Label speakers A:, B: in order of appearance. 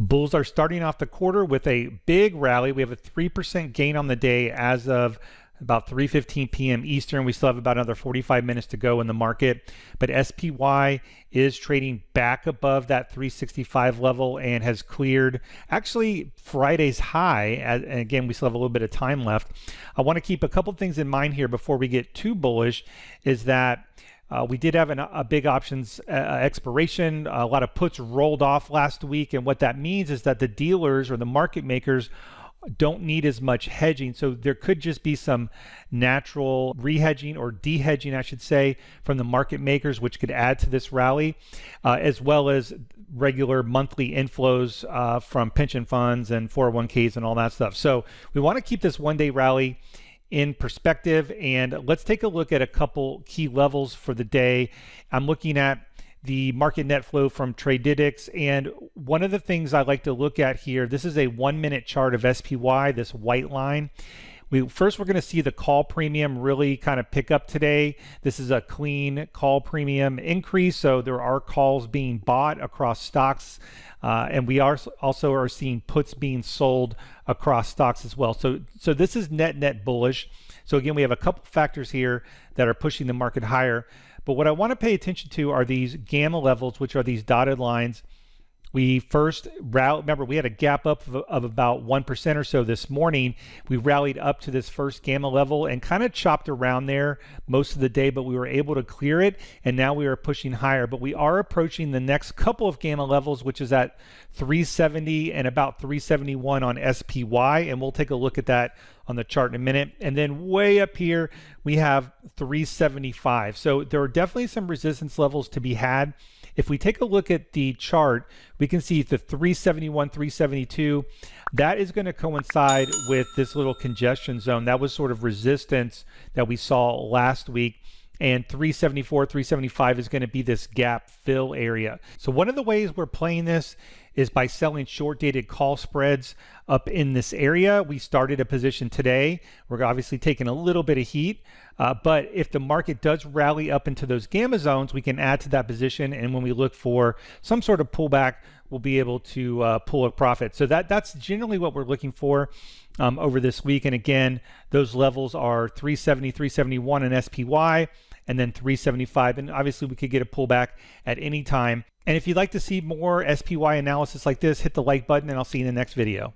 A: Bulls are starting off the quarter with a big rally. We have a 3% gain on the day as of about 3:15 p.m. Eastern. We still have about another 45 minutes to go in the market, but SPY is trading back above that 365 level and has cleared actually Friday's high. And again, we still have a little bit of time left. I want to keep a couple things in mind here before we get too bullish, is that we did have a big options expiration. A lot of puts rolled off last week, and what that means is that the dealers or the market makers don't need as much hedging. So there could just be some natural rehedging or de-hedging, I should say, from the market makers, which could add to this rally, as well as regular monthly inflows from pension funds and 401ks and all that stuff. So we want to keep this one-day rally in perspective, and let's take a look at a couple key levels for the day. I'm looking at the market net flow from Tradedics, and one of the things I like to look at here, this is a 1-minute chart of SPY, this white line. We're going to see the call premium really kind of pick up today. This is a clean call premium increase, so there are calls being bought across stocks, and we also are seeing puts being sold across stocks as well. So this is net bullish. So again, we have a couple factors here that are pushing the market higher. But what I want to pay attention to are these gamma levels, which are these dotted lines. We first remember we had a gap up of about 1% or so this morning. We rallied up to this first gamma level and kind of chopped around there most of the day, but we were able to clear it, and now we are pushing higher. But we are approaching the next couple of gamma levels, which is at 370 and about 371 on SPY, and we'll take a look at that on the chart in a minute. And then way up here we have 375. So there are definitely some resistance levels to be had. If we take a look at the chart, we can see the 371, 372, that is going to coincide with this little congestion zone. That was sort of resistance that we saw last week. And 374, 375 is going to be this gap fill area. So one of the ways we're playing this is by selling short dated call spreads up in this area. We started a position today. We're obviously taking a little bit of heat, but if the market does rally up into those gamma zones, we can add to that position. And when we look for some sort of pullback, we'll be able to pull a profit. So that's generally what we're looking for over this week. And again, those levels are 370, 371 in SPY, and then 375. And obviously we could get a pullback at any time. And if you'd like to see more SPY analysis like this, hit the like button, and I'll see you in the next video.